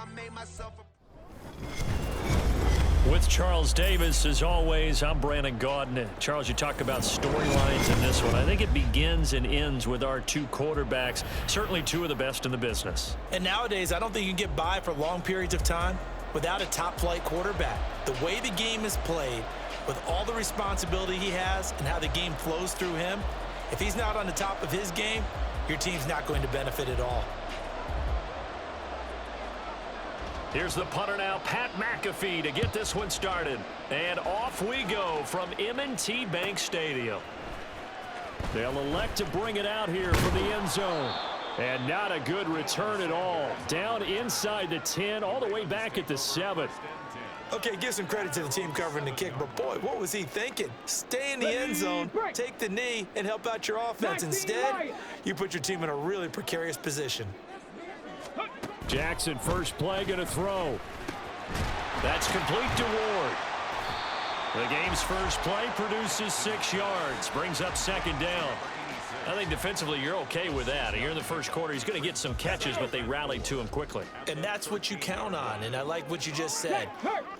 I made myself a... With Charles Davis, as always, I'm Brandon Gaudin. Charles, you talk about storylines in this one. I think it begins and ends with our two quarterbacks, certainly two of the best in the business. And nowadays, I don't think you can get by for long periods of time without a top-flight quarterback. The way the game is played, with all the responsibility he has and how the game flows through him, if he's not on the top of his game, your team's not going to benefit at all. Here's the punter now, Pat McAfee, to get this one started. And off we go from M&T Bank Stadium. They'll elect to bring it out here from the end zone. And not a good return at all. Down inside the 10, all the way back at the 7. Okay, give some credit to the team covering the kick, but boy, what was he thinking? Stay in the end zone, take the knee, and help out your offense. Instead, you put your team in a really precarious position. Jackson, first play, going to throw. That's complete to Ward. The game's first play produces 6 yards, brings up second down. I think defensively you're okay with that. Here in the first quarter, he's going to get some catches, but they rallied to him quickly. And that's what you count on, and I like what you just said.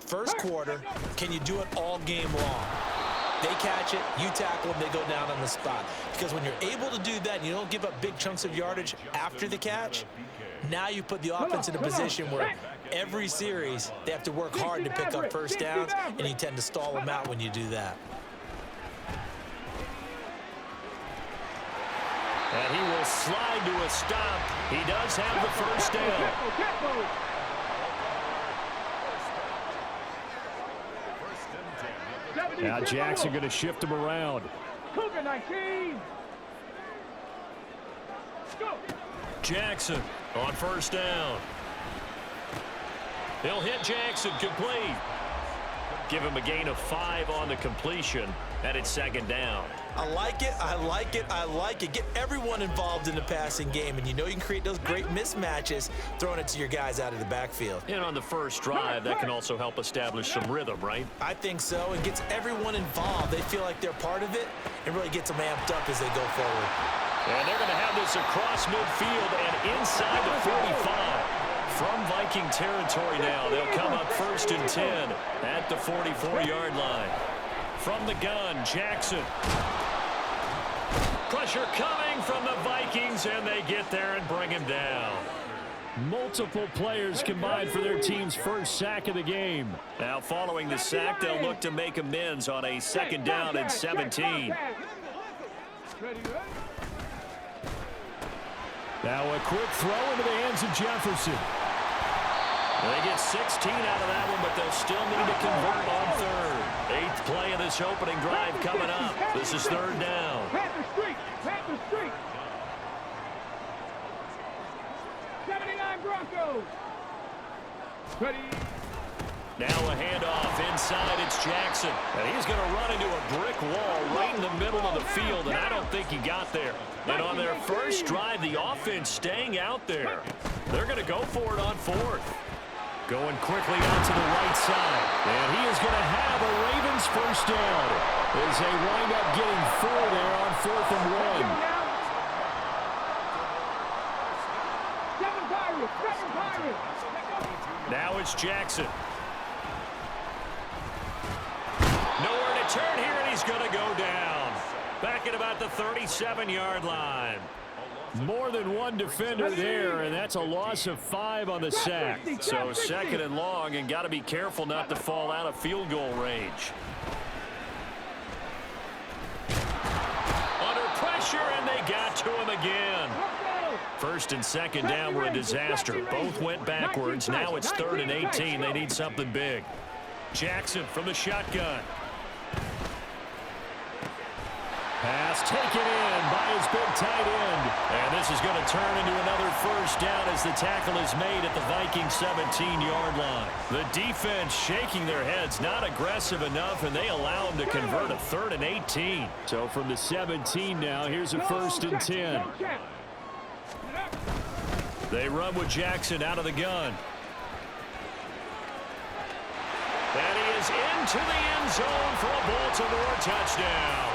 First quarter, can you do it all game long? They catch it, you tackle them, they go down on the spot. Because when you're able to do that and you don't give up big chunks of yardage after the catch, now you put the offense in a position where every series they have to work hard to pick up first downs, and you tend to stall them out when you do that. And he will slide to a stop. He does have the first down. Now Jackson going to shift him around. Jackson on first down. He'll hit Jackson, complete. Give him a gain of 5 on the completion, and it's second down. I like it, I like it, I like it. Get everyone involved in the passing game, and you know you can create those great mismatches throwing it to your guys out of the backfield. And on the first drive, that can also help establish some rhythm, right? I think so. It gets everyone involved. They feel like they're part of it, and really gets them amped up as they go forward. And they're going to have this across midfield and inside the 45. From Viking territory now, they'll come up first and 10 at the 44-yard line. From the gun, Jackson. Pressure coming from the Vikings, and they get there and bring him down. Multiple players combined for their team's first sack of the game. Now following the sack, they'll look to make amends on a second down and 17. Now a quick throw into the hands of Jefferson. They get 16 out of that one, but they'll still need to convert on third. 8th play of this opening drive coming up. This is third down. Panther Street! Panther Street! 79 Broncos! Ready? Now a handoff inside. It's Jackson. And he's going to run into a brick wall right in the middle of the field, and I don't think he got there. And on their first drive, the offense staying out there. They're going to go for it on 4th. Going quickly out to the right side. And he is going to have a Ravens first down as they wind up getting 4 there on 4th and 1. Now it's Jackson. Nowhere to turn here, and he's going to go down. Back at about the 37-yard line. More than one defender there, and that's a loss of 5 on the sack. So second and long, and got to be careful not to fall out of field goal range. Under pressure, and they got to him again. First and second down were a disaster. Both went backwards. Now it's 3rd and 18. They need something big. Jackson from the shotgun. Pass taken in by his big tight end. And this is going to turn into another first down as the tackle is made at the Viking 17-yard line. The defense shaking their heads, not aggressive enough, and they allow him to convert a 3rd and 18. So from the 17 now, here's a 1st and 10. They run with Jackson out of the gun. And he is into the end zone for a Baltimore touchdown.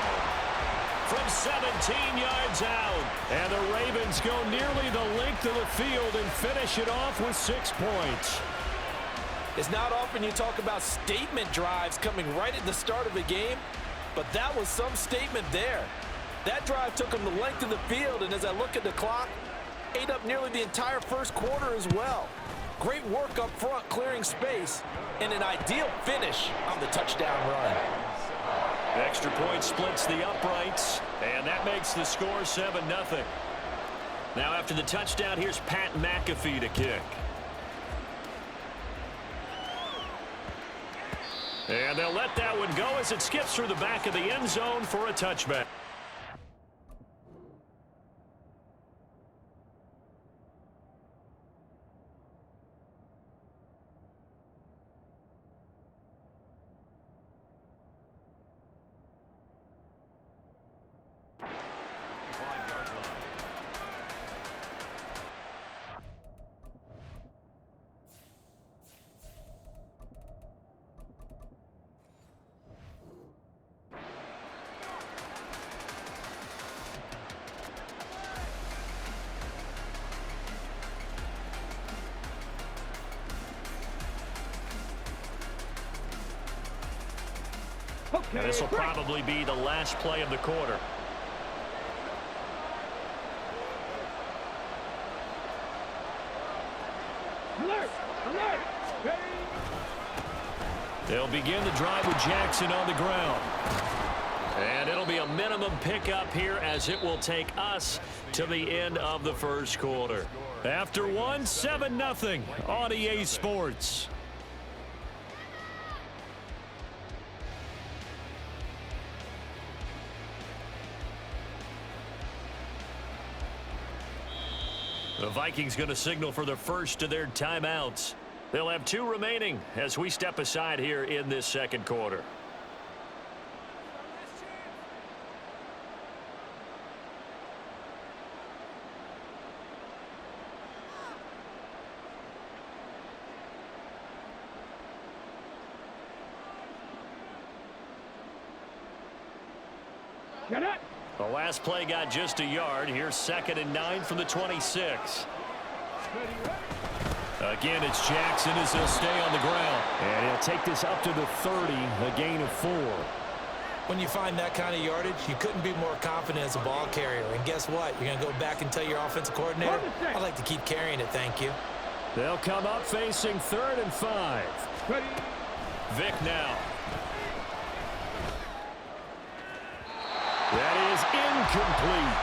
from 17 yards out. And the Ravens go nearly the length of the field and finish it off with 6 points. It's not often you talk about statement drives coming right at the start of a game, but that was some statement there. That drive took them the length of the field, and as I look at the clock, ate up nearly the entire first quarter as well. Great work up front, clearing space, and an ideal finish on the touchdown run. The extra point splits the uprights, and that makes the score 7-0. Now after the touchdown, here's Pat McAfee to kick. And they'll let that one go as it skips through the back of the end zone for a touchback. Now this will probably be the last play of the quarter. Alert! Alert! Ready? They'll begin the drive with Jackson on the ground. And it'll be a minimum pickup here as it will take us to the end of the first quarter. After one, 7-0 on EA Sports. The Vikings going to signal for the first of their timeouts. They'll have 2 remaining as we step aside here in this second quarter. Get it! The last play got just a yard. Here's 2nd and 9 from the 26. Again, it's Jackson as he'll stay on the ground. And he'll take this up to the 30, a gain of 4. When you find that kind of yardage, you couldn't be more confident as a ball carrier. And guess what? You're going to go back and tell your offensive coordinator, I'd like to keep carrying it, thank you. They'll come up facing 3rd and 5. Ready? Vick now. That is incomplete.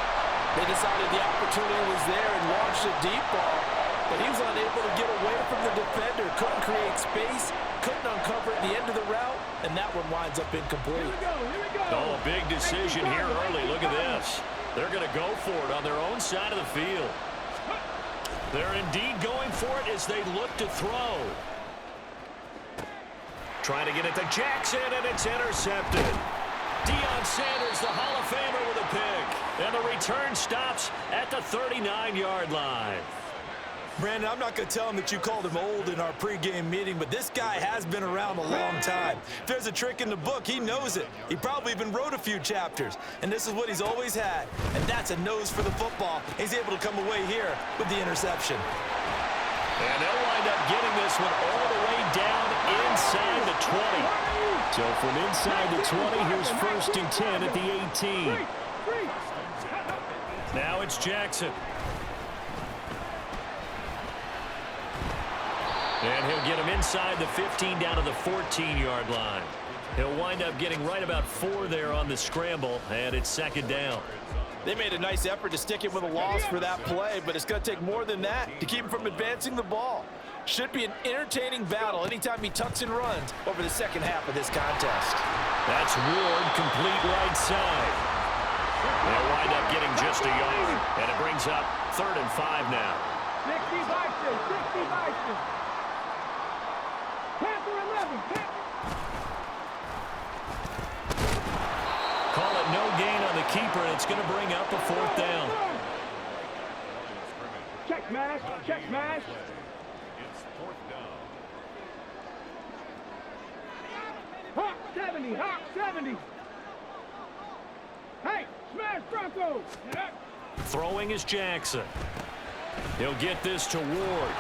They decided the opportunity was there and launched a deep ball, but he was unable to get away from the defender, couldn't create space, couldn't uncover at the end of the route, and that one winds up incomplete. Here we go. Oh, big decision here early. Look at this. They're going to go for it on their own side of the field. They're indeed going for it as they look to throw. Trying to get it to Jackson, and it's intercepted. Deion Sanders, the Hall of Famer, with a pick. And the return stops at the 39-yard line. Brandon, I'm not going to tell him that you called him old in our pregame meeting, but this guy has been around a long time. If there's a trick in the book, he knows it. He probably even wrote a few chapters, and this is what he's always had, and that's a nose for the football. He's able to come away here with the interception. And they'll wind up getting this one all the way down inside the 20. So from inside the 20, here's 1st and 10 at the 18. Now it's Jackson. And he'll get him inside the 15 down to the 14-yard line. He'll wind up getting right about 4 there on the scramble, and it's 2nd down. They made a nice effort to stick him with a loss for that play, but it's going to take more than that to keep him from advancing the ball. Should be an entertaining battle anytime he tucks and runs over the second half of this contest. That's Ward, complete right side. They'll wind up getting just a yard, and it brings up 3rd and 5 now. 65, 65. Panther 11. Call it no gain on the keeper, and it's going to bring up a 4th down. Check smash, check smash. It's 4th down. Hawk 70, Hawk 70. Hey, smash. Bronco. Throwing is Jackson. He'll get this to Ward.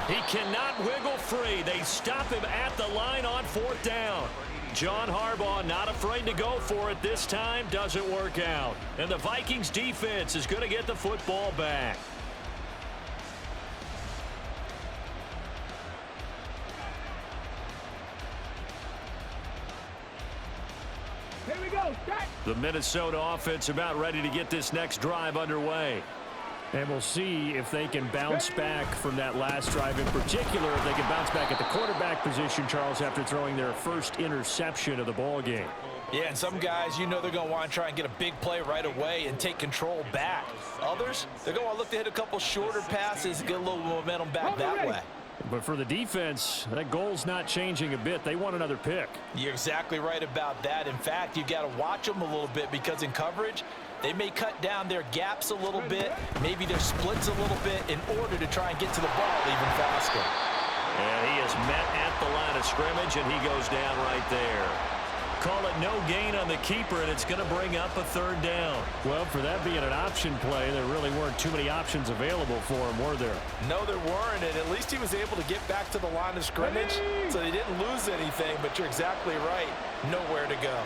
He cannot wiggle free. They stop him at the line on 4th down. John Harbaugh not afraid to go for it this time. Doesn't work out. And the Vikings defense is going to get the football back. Here we go. Start. The Minnesota offense about ready to get this next drive underway. And we'll see if they can bounce back from that last drive, in particular if they can bounce back at the quarterback position, Charles, after throwing their first interception of the ball game. Yeah, and some guys, you know, they're going to want to try and get a big play right away and take control back. Others, they're going to look to hit a couple shorter passes and get a little momentum back that way. But for the defense, that goal's not changing a bit. They want another pick. You're exactly right about that. In fact, you got to watch them a little bit because in coverage, they may cut down their gaps a little bit, maybe their splits a little bit in order to try and get to the ball even faster. And he is met at the line of scrimmage, and he goes down right there. Call it no gain on the keeper, and it's going to bring up a 3rd down. Well, for that being an option play, there really weren't too many options available for him, were there? No, there weren't, and at least he was able to get back to the line of scrimmage, so they didn't lose anything, but you're exactly right. Nowhere to go.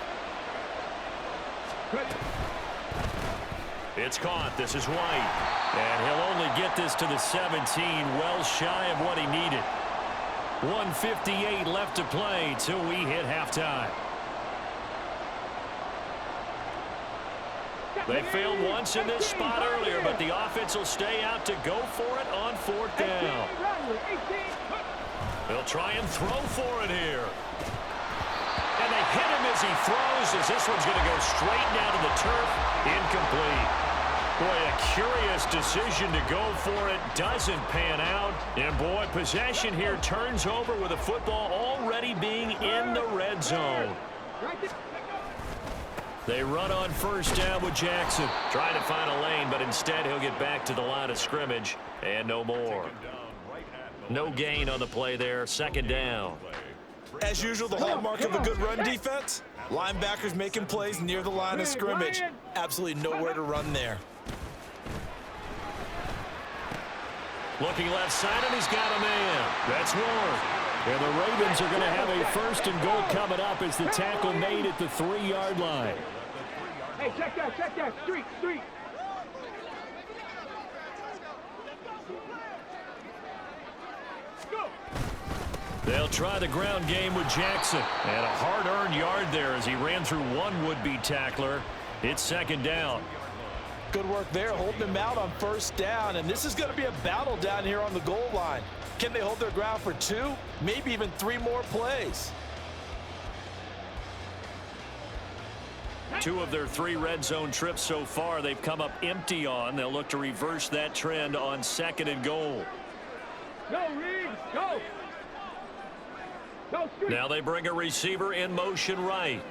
It's caught. This is White. And he'll only get this to the 17, well shy of what he needed. 1:58 left to play till we hit halftime. They failed once in this spot earlier, but the offense will stay out to go for it on 4th down. They'll try and throw for it here. And they hit him as he throws, as this one's going to go straight down to the turf. Incomplete. Boy, a curious decision to go for it. Doesn't pan out. And, boy, possession here turns over with the football already being in the red zone. They run on 1st down with Jackson. Trying to find a lane, but instead he'll get back to the line of scrimmage. And no more. No gain on the play there. 2nd down. As usual, the hallmark of a good run defense, linebackers making plays near the line of scrimmage. Absolutely nowhere to run there. Looking left side, and he's got a man. That's Ward. And the Ravens are going to have a 1st and goal coming up as the tackle made at the 3-yard line. Hey, check that. Street. Go. They'll try the ground game with Jackson. And a hard-earned yard there as he ran through one would-be tackler. It's 2nd down. Good work there, holding him out on 1st down. And this is going to be a battle down here on the goal line. Can they hold their ground for 2, maybe even 3 more plays? 2 of their 3 red zone trips so far they've come up empty on. They'll look to reverse that trend on 2nd and goal. Go, Reed. Go. Now they bring a receiver in motion right.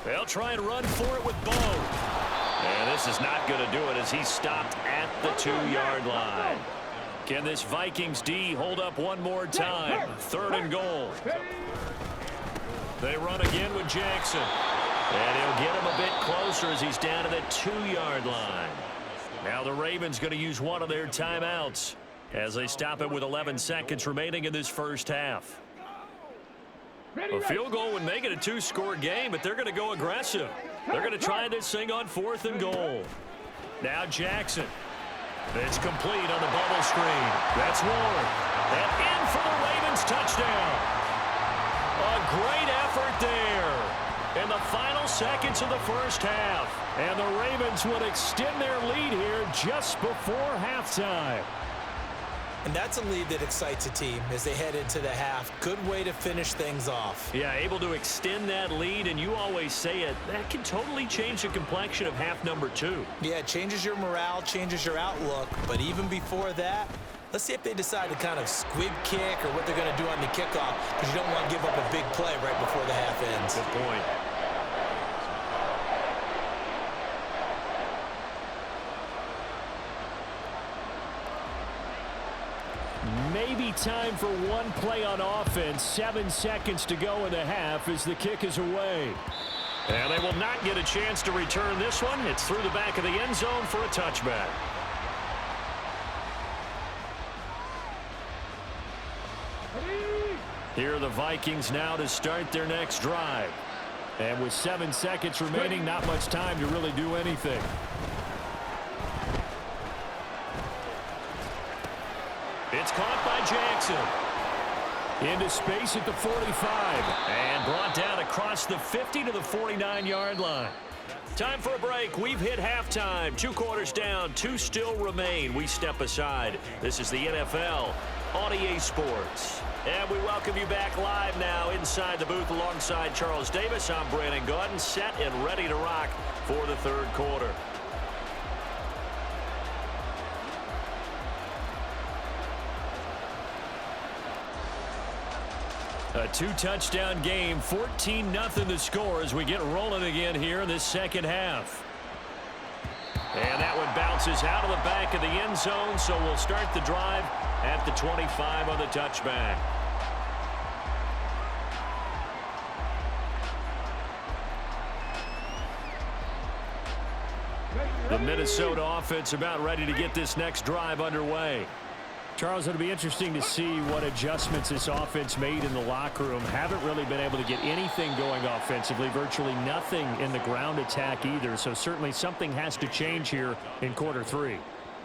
They'll try and run for it with Bo. And this is not going to do it as he's stopped at the 2-yard line. Can this Vikings D hold up one more time? 3rd and goal. They run again with Jackson. And he'll get him a bit closer as he's down to the 2-yard line. Now the Ravens going to use one of their timeouts as they stop it with 11 seconds remaining in this 1st half. A field goal would make it a 2-score game, but they're going to go aggressive. They're going to try this thing on 4th and goal. Now Jackson. It's complete on the bubble screen. That's Ward. And in for the Ravens touchdown. A great effort there in the final seconds of the 1st half. And the Ravens would extend their lead here just before halftime. And that's a lead that excites a team as they head into the half. Good way to finish things off. Yeah, able to extend that lead, and you always say it, that can totally change the complexion of half number 2. Yeah, it changes your morale, changes your outlook. But even before that, let's see if they decide to kind of squib kick or what they're going to do on the kickoff, because you don't want to give up a big play right before the half ends. Good point. Maybe time for one play on offense. 7 seconds to go in the half as the kick is away. And they will not get a chance to return this one. It's through the back of the end zone for a touchback. Here are the Vikings now to start their next drive. And with 7 seconds remaining, not much time to really do anything. It's caught by Jackson. Into space at the 45. And brought down across the 50 to the 49-yard line. Time for a break. We've hit halftime. 2 quarters down, 2 still remain. We step aside. This is the NFL on EA Sports. And we welcome you back live now inside the booth alongside Charles Davis. I'm Brandon Gaudin, set and ready to rock for the third quarter. A 2-touchdown game, 14-0 the score as we get rolling again here in this second half. And that one bounces out of the back of the end zone, so we'll start the drive at the 25 on the touchback. The Minnesota offense about ready to get this next drive underway. Charles, it'll be interesting to see what adjustments this offense made in the locker room. Haven't really been able to get anything going offensively, virtually nothing in the ground attack either. So certainly something has to change here in quarter 3.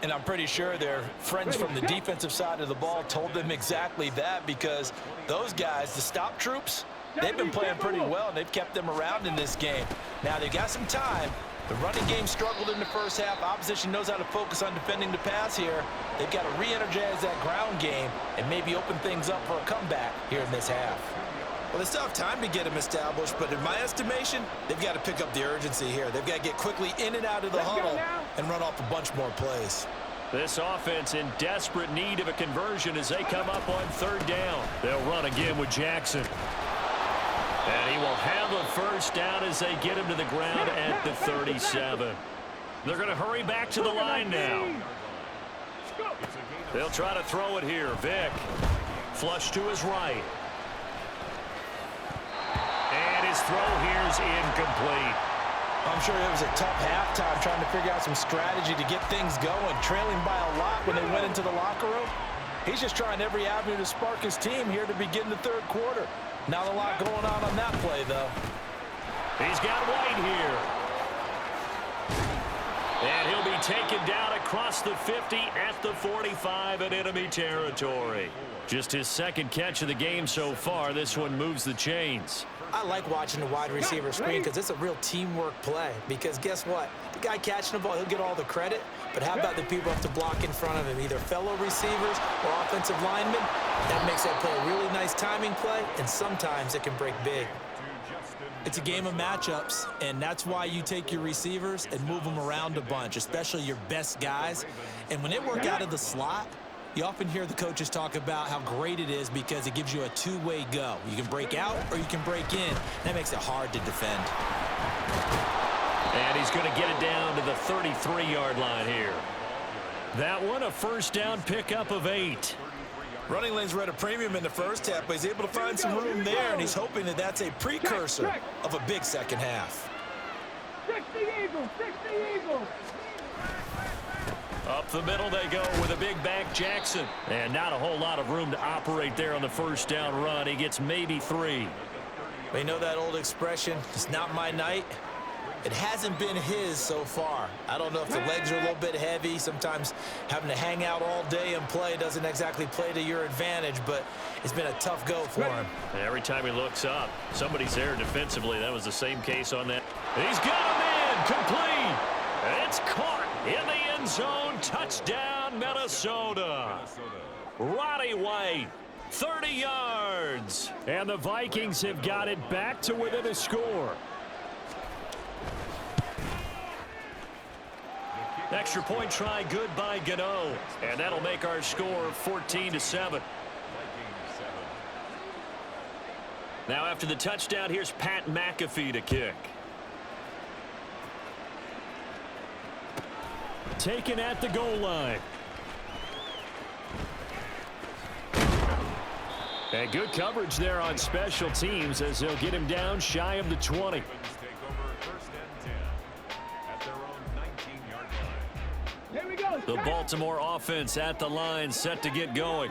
And I'm pretty sure their friends from the defensive side of the ball told them exactly that, because those guys, the stop troops, they've been playing pretty well, and they've kept them around in this game. Now, they've got some time. The running game struggled in the first half. Opposition knows how to focus on defending the pass here. They've got to re-energize that ground game and maybe open things up for a comeback here in this half. Well, they still have time to get them established, but in my estimation, they've got to pick up the urgency here. They've got to get quickly in and out of the huddle and run off a bunch more plays. This offense in desperate need of a conversion as they come up on third down. They'll run again with Jackson. And he will have a first down as they get him to the ground at the 37. They're going to hurry back to the line now. They'll try to throw it here. Vick, flush to his right. And his throw here is incomplete. I'm sure it was a tough halftime trying to figure out some strategy to get things going, trailing by a lot when they went into the locker room. He's just trying every avenue to spark his team here to begin the third quarter. Not a lot going on that play, though. He's got White here. And he'll be taken down across the 50 at the 45 in enemy territory. Just his second catch of the game so far. This one moves the chains. I like watching the wide receiver screen because it's a real teamwork play. Because guess what? The guy catching the ball, he'll get all the credit. But how about the people have to block in front of him, either fellow receivers or offensive linemen? That makes that play a really nice timing play, and sometimes it can break big. It's a game of matchups, and that's why you take your receivers and move them around a bunch, especially your best guys. And when they work out of the slot, you often hear the coaches talk about how great it is because it gives you a two-way go. You can break out or you can break in. That makes it hard to defend. And he's going to get it down to the 33-yard line here. That one, a first down pickup of 8. Running lanes were at a premium in the first half, but he's able to find some room there, and he's hoping that that's a precursor of a big second half. 60 Eagles, 60 Eagles. Up the middle they go with a big back Jackson. And not a whole lot of room to operate there on the first down run. He gets maybe 3. You know that old expression, it's not my night? It hasn't been his so far. I don't know if the legs are a little bit heavy. Sometimes having to hang out all day and play doesn't exactly play to your advantage, but it's been a tough go for him. And every time he looks up, somebody's there defensively. That was the same case on that. He's got him in, complete. It's caught in the end zone. Touchdown, Minnesota. Roddy White, 30 yards. And the Vikings have got it back to within a score. Extra point try good by Gano. And that'll make our score 14-7. Now after the touchdown, here's Pat McAfee to kick. Taken at the goal line. And good coverage there on special teams as they'll get him down shy of the 20. The Baltimore offense at the line, set to get going.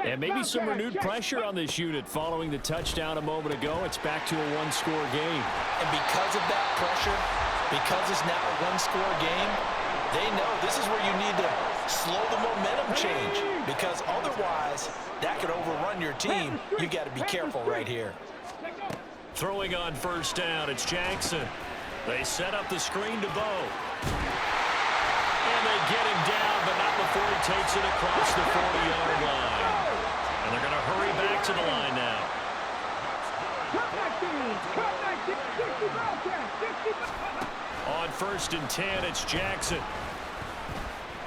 And maybe some renewed pressure on this unit following the touchdown a moment ago. It's back to a one-score game. And because of that pressure, because it's now a one-score game, they know this is where you need to slow the momentum change, because otherwise that could overrun your team. You got to be careful right here. Throwing on first down, it's Jackson. They set up the screen to Bo. And they get him down, but not before he takes it across the 40-yard line. And they're going to hurry back to the line now. On first and 10, it's Jackson.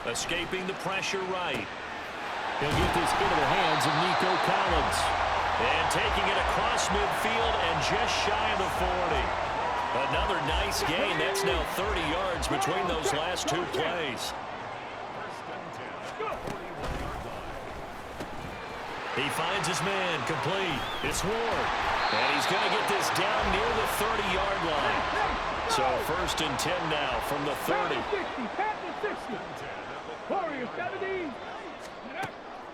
Escaping the pressure right. He'll get this into the hands of Nico Collins. And taking it across midfield and just shy of the 40. Another nice gain. That's now 30 yards between those last two plays. He finds his man complete. It's Ward. And he's going to get this down near the 30-yard line. So first and 10 now from the 30.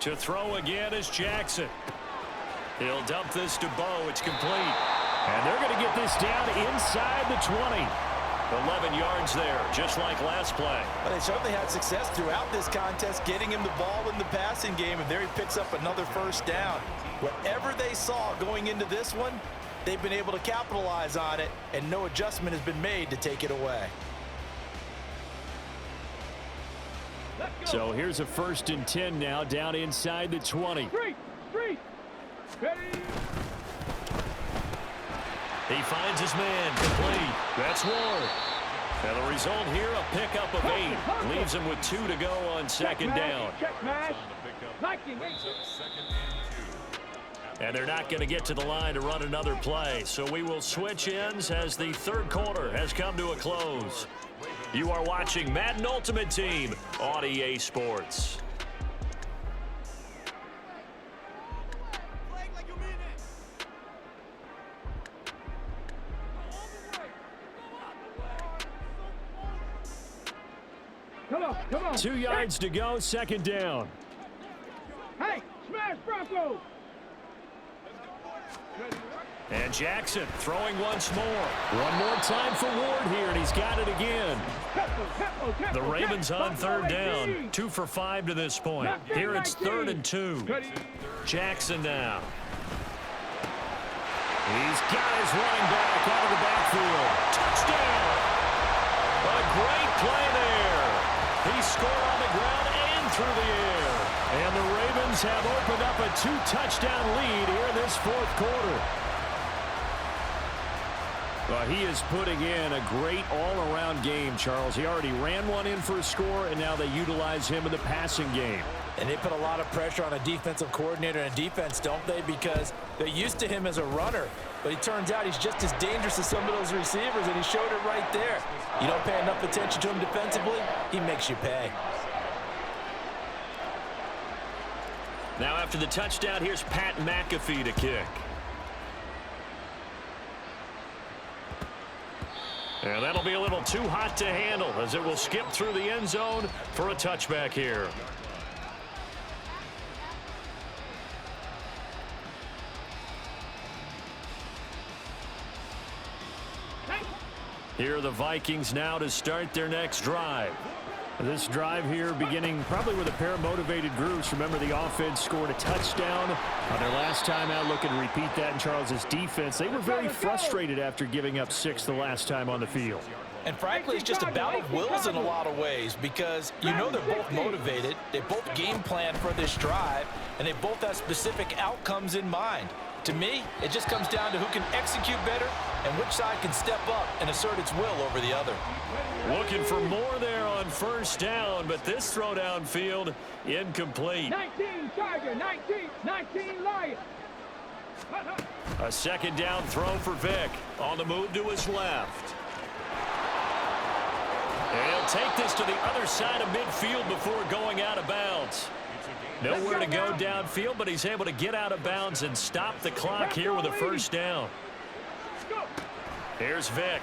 To throw again is Jackson. He'll dump this to Bo. It's complete. And they're going to get this down inside the 20. 11 yards there, just like last play. But they certainly had success throughout this contest, getting him the ball in the passing game, and there he picks up another first down. Whatever they saw going into this one, they've been able to capitalize on it, and no adjustment has been made to take it away. So here's a first and 10 now, down inside the 20. He finds his man complete. That's Ward. And the result here, a pickup of 8. Leaves him with 2 to go on second down. And they're not going to get to the line to run another play. So we will switch ends as the third quarter has come to a close. You are watching Madden Ultimate Team on EA Sports. Come on. 2 yards to go, second down. Hey, smash Bronco. And Jackson throwing once more. One more time for Ward here, and he's got it again. The Ravens on third down. 2 for 5 to this point. Here it's 3rd and 2. Jackson now. He's got his running back out of the backfield. Touchdown! A great play there. He scored on the ground and through the air. And the Ravens have opened up a 2-touchdown lead here in this fourth quarter. Well, he is putting in a great all-around game, Charles. He already ran one in for a score, and now they utilize him in the passing game. And they put a lot of pressure on a defensive coordinator and defense, don't they? Because they're used to him as a runner. But it turns out he's just as dangerous as some of those receivers, and he showed it right there. You don't pay enough attention to him defensively, he makes you pay. Now after the touchdown, here's Pat McAfee to kick. And that'll be a little too hot to handle as it will skip through the end zone for a touchback here. Here are the Vikings now to start their next drive. This drive here beginning probably with a pair of motivated groups. Remember, the offense scored a touchdown on their last time out. Looking to repeat that in Charles's defense. They were very frustrated after giving up 6 the last time on the field. And frankly, it's just a battle of wills in a lot of ways, because you know they're both motivated, they both game plan for this drive, and they both have specific outcomes in mind. To me, it just comes down to who can execute better and which side can step up and assert its will over the other. Looking for more there on first down, but this throw downfield incomplete. 19 Tiger, 19 Lion. A second down throw for Vick on the move to his left. And he'll take this to the other side of midfield before going out of bounds. Nowhere to go downfield, but he's able to get out of bounds and stop the clock here with a first down. Here's Vick.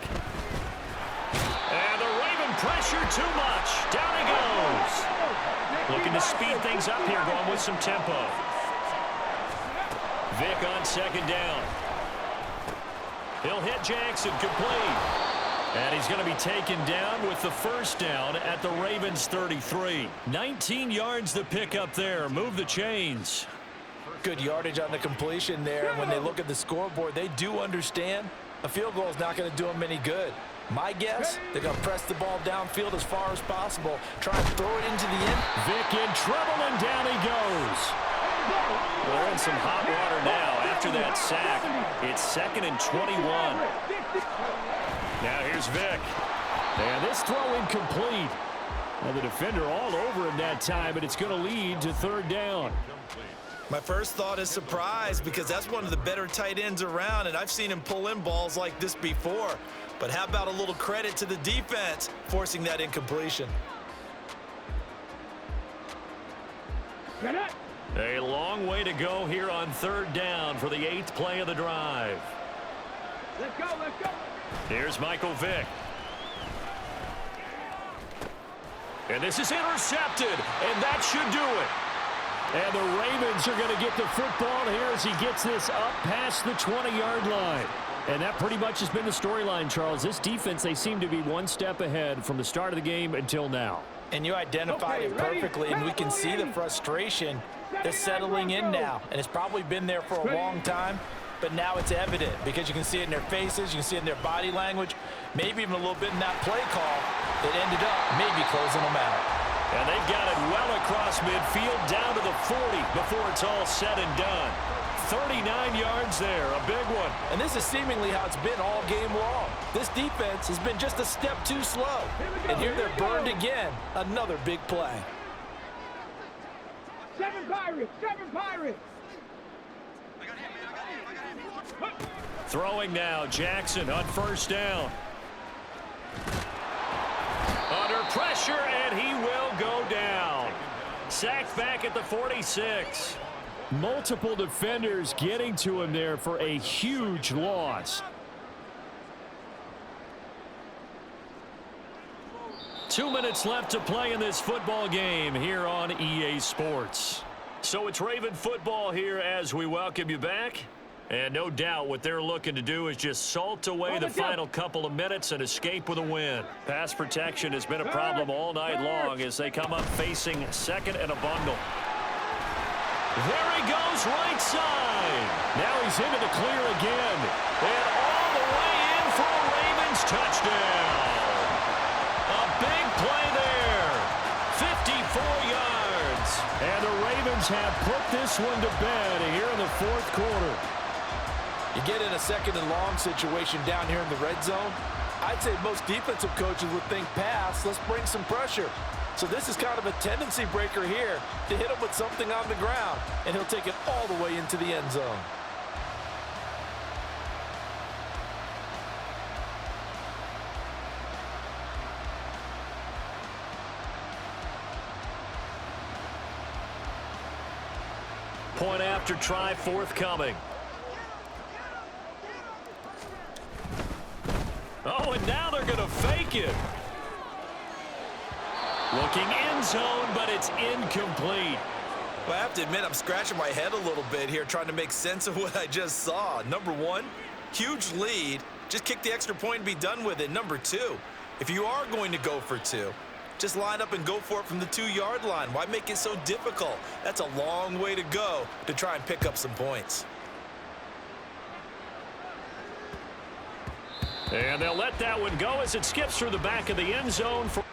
And the Raven pressure too much. Down he goes. Looking to speed things up here, going with some tempo. Vick on second down. He'll hit Jackson, complete. And he's going to be taken down with the first down at the Ravens 33. 19 yards to pick up there. Move the chains. Good yardage on the completion there. And when they look at the scoreboard, they do understand a field goal is not going to do them any good. My guess, they're going to press the ball downfield as far as possible, try and throw it into the end. Vick in trouble, and down he goes. We're in some hot water now after that sack. It's 2nd and 21. Now here's Vick. And this throw incomplete. Now the defender all over him that time, but it's going to lead to 3rd down. My first thought is surprise, because that's one of the better tight ends around, and I've seen him pull in balls like this before. But how about a little credit to the defense forcing that incompletion? A long way to go here on 3rd down for the 8th play of the drive. Let's go, let's go. Here's Michael Vick. And this is intercepted, and that should do it. And the Ravens are going to get the football here as he gets this up past the 20-yard line. And that pretty much has been the storyline, Charles. This defense, they seem to be one step ahead from the start of the game until now. And you identified it perfectly, and we can see the frustration that's settling in now. And it's probably been there for a long time, but now it's evident because you can see it in their faces, you can see it in their body language, maybe even a little bit in that play call that ended up maybe closing them out. And they've got it well across midfield down to the 40 before it's all said and done. 39 yards there, a big one. And this is seemingly how it's been all game long. This defense has been just a step too slow. And here they're burned again. Another big play. 7 Pirates, 7 Pirates. Throwing now, Jackson on 1st down. Under pressure, and he will go down. Sacked back at the 46. Multiple defenders getting to him there for a huge loss. 2 minutes left to play in this football game here on EA Sports. So it's Raven football here as we welcome you back. And no doubt what they're looking to do is just salt away the final couple of minutes and escape with a win. Pass protection has been a problem all night long as they come up facing 2nd and a bundle. There he goes, right side. Now he's into the clear again. And all the way in for a Ravens touchdown. A big play there. 54 yards. And the Ravens have put this one to bed here in the 4th quarter. You get in a 2nd and long situation down here in the red zone. I'd say most defensive coaches would think pass, let's bring some pressure. So this is kind of a tendency breaker here to hit him with something on the ground, and he'll take it all the way into the end zone. Point after try forthcoming. Oh, and now they're going to fake it. Looking end zone, but it's incomplete. Well, I have to admit, I'm scratching my head a little bit here trying to make sense of what I just saw. Number one, huge lead. Just kick the extra point and be done with it. Number two, if you are going to go for 2, just line up and go for it from the 2-yard line. Why make it so difficult? That's a long way to go to try and pick up some points. And they'll let that one go as it skips through the back of the end zone for